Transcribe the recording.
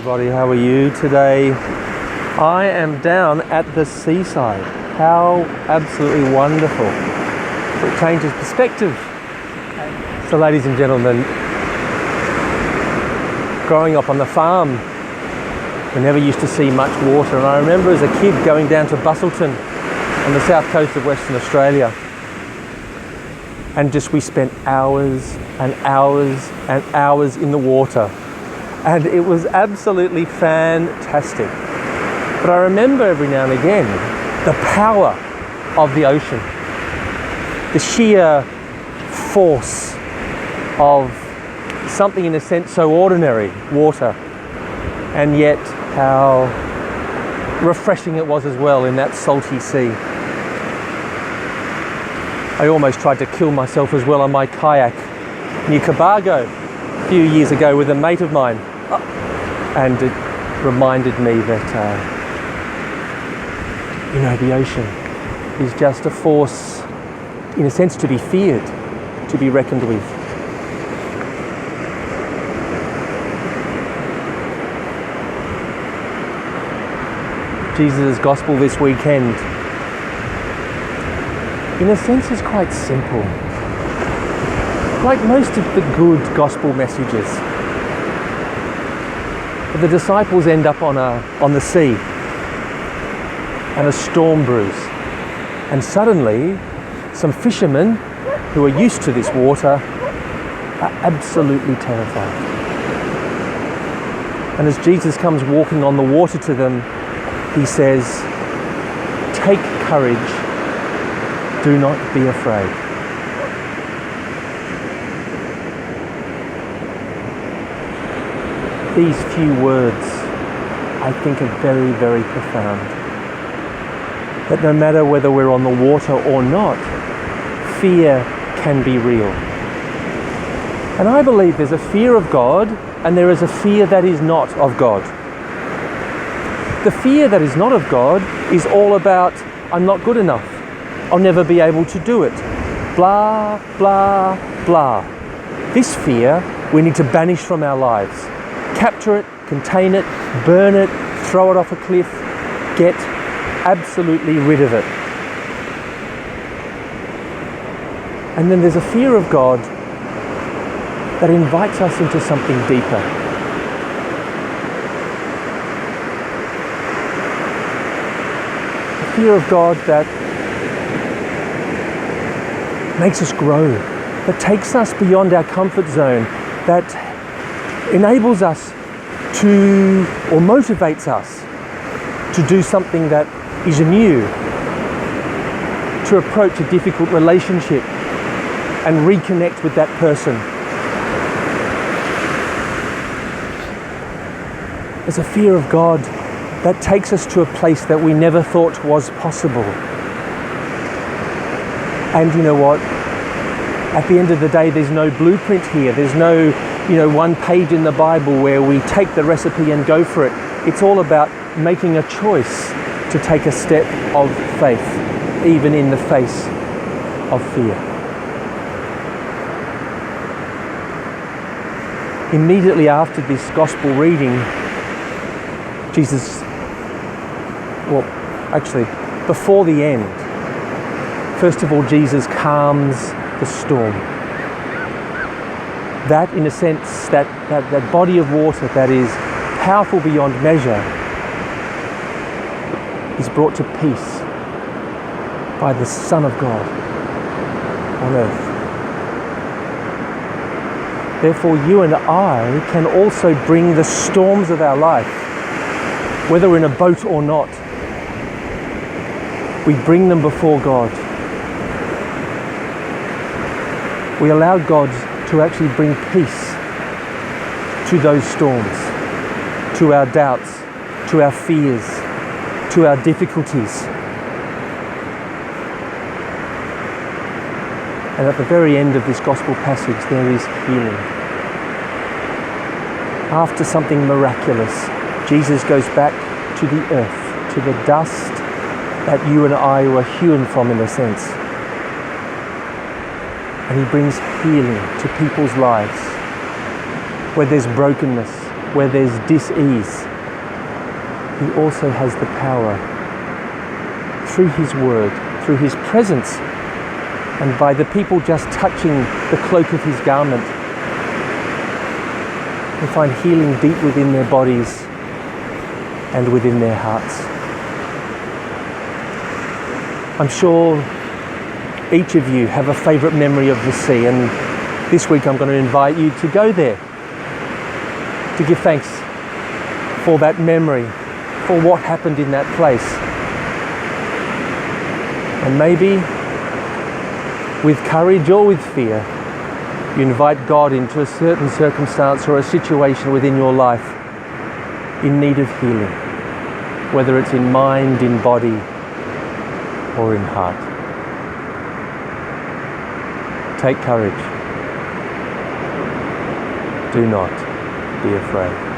everybody, how are you today? I am down at the seaside. How absolutely wonderful. It changes perspective. So ladies and gentlemen, growing up on the farm, we never used to see much water, and I remember as a kid going down to Busselton on the south coast of Western Australia, and we spent hours and hours and hours in the water, and it was absolutely fantastic. But I remember every now and again the power of the ocean, the sheer force of something in a sense so ordinary, water, and yet how refreshing it was as well in that salty sea. I almost tried to kill myself as well on my kayak near Cobargo a few years ago with a mate of mine, and it reminded me that the ocean is just a force in a sense to be feared, to be reckoned with. Jesus' gospel this weekend, in a sense, is quite simple. Like most of the good gospel messages. But the disciples end up on the sea, and a storm brews. And suddenly, some fishermen who are used to this water are absolutely terrified. And as Jesus comes walking on the water to them, he says, "Take courage. Do not be afraid." These few words, I think, are very, very profound. That no matter whether we're on the water or not, fear can be real. And I believe there's a fear of God and there is a fear that is not of God. The fear that is not of God is all about, I'm not good enough. I'll never be able to do it. Blah, blah, blah. This fear we need to banish from our lives. Capture it, contain it, burn it, throw it off a cliff, get absolutely rid of it. And then there's a fear of God that invites us into something deeper. A fear of God that makes us grow, that takes us beyond our comfort zone, that enables us to, or motivates us to do something that is new, to approach a difficult relationship and reconnect with that person. There's a fear of God that takes us to a place that we never thought was possible. And you know what? At the end of the day, there's no blueprint here. There's no, one page in the Bible where we take the recipe and go for it. It's all about making a choice to take a step of faith, even in the face of fear. Immediately after this gospel reading, before the end, first of all, Jesus calms the storm. That, in a sense, that body of water that is powerful beyond measure is brought to peace by the Son of God on earth. Therefore, you and I can also bring the storms of our life, whether we're in a boat or not. We bring them before God. We allow God to actually bring peace to those storms, to our doubts, to our fears, to our difficulties. And at the very end of this gospel passage, there is healing. After something miraculous, Jesus goes back to the earth, to the dust that you and I were hewn from, in a sense. And he brings healing to people's lives where there's brokenness, where there's dis-ease, he also has the power through his word, through his presence, and by the people just touching the cloak of his garment, to find healing deep within their bodies and within their hearts. I'm sure each of you have a favourite memory of the sea, and this week I'm going to invite you to go there, to give thanks for that memory, for what happened in that place. And maybe with courage or with fear, you invite God into a certain circumstance or a situation within your life in need of healing, whether it's in mind, in body, or in heart. Take courage. Do not be afraid.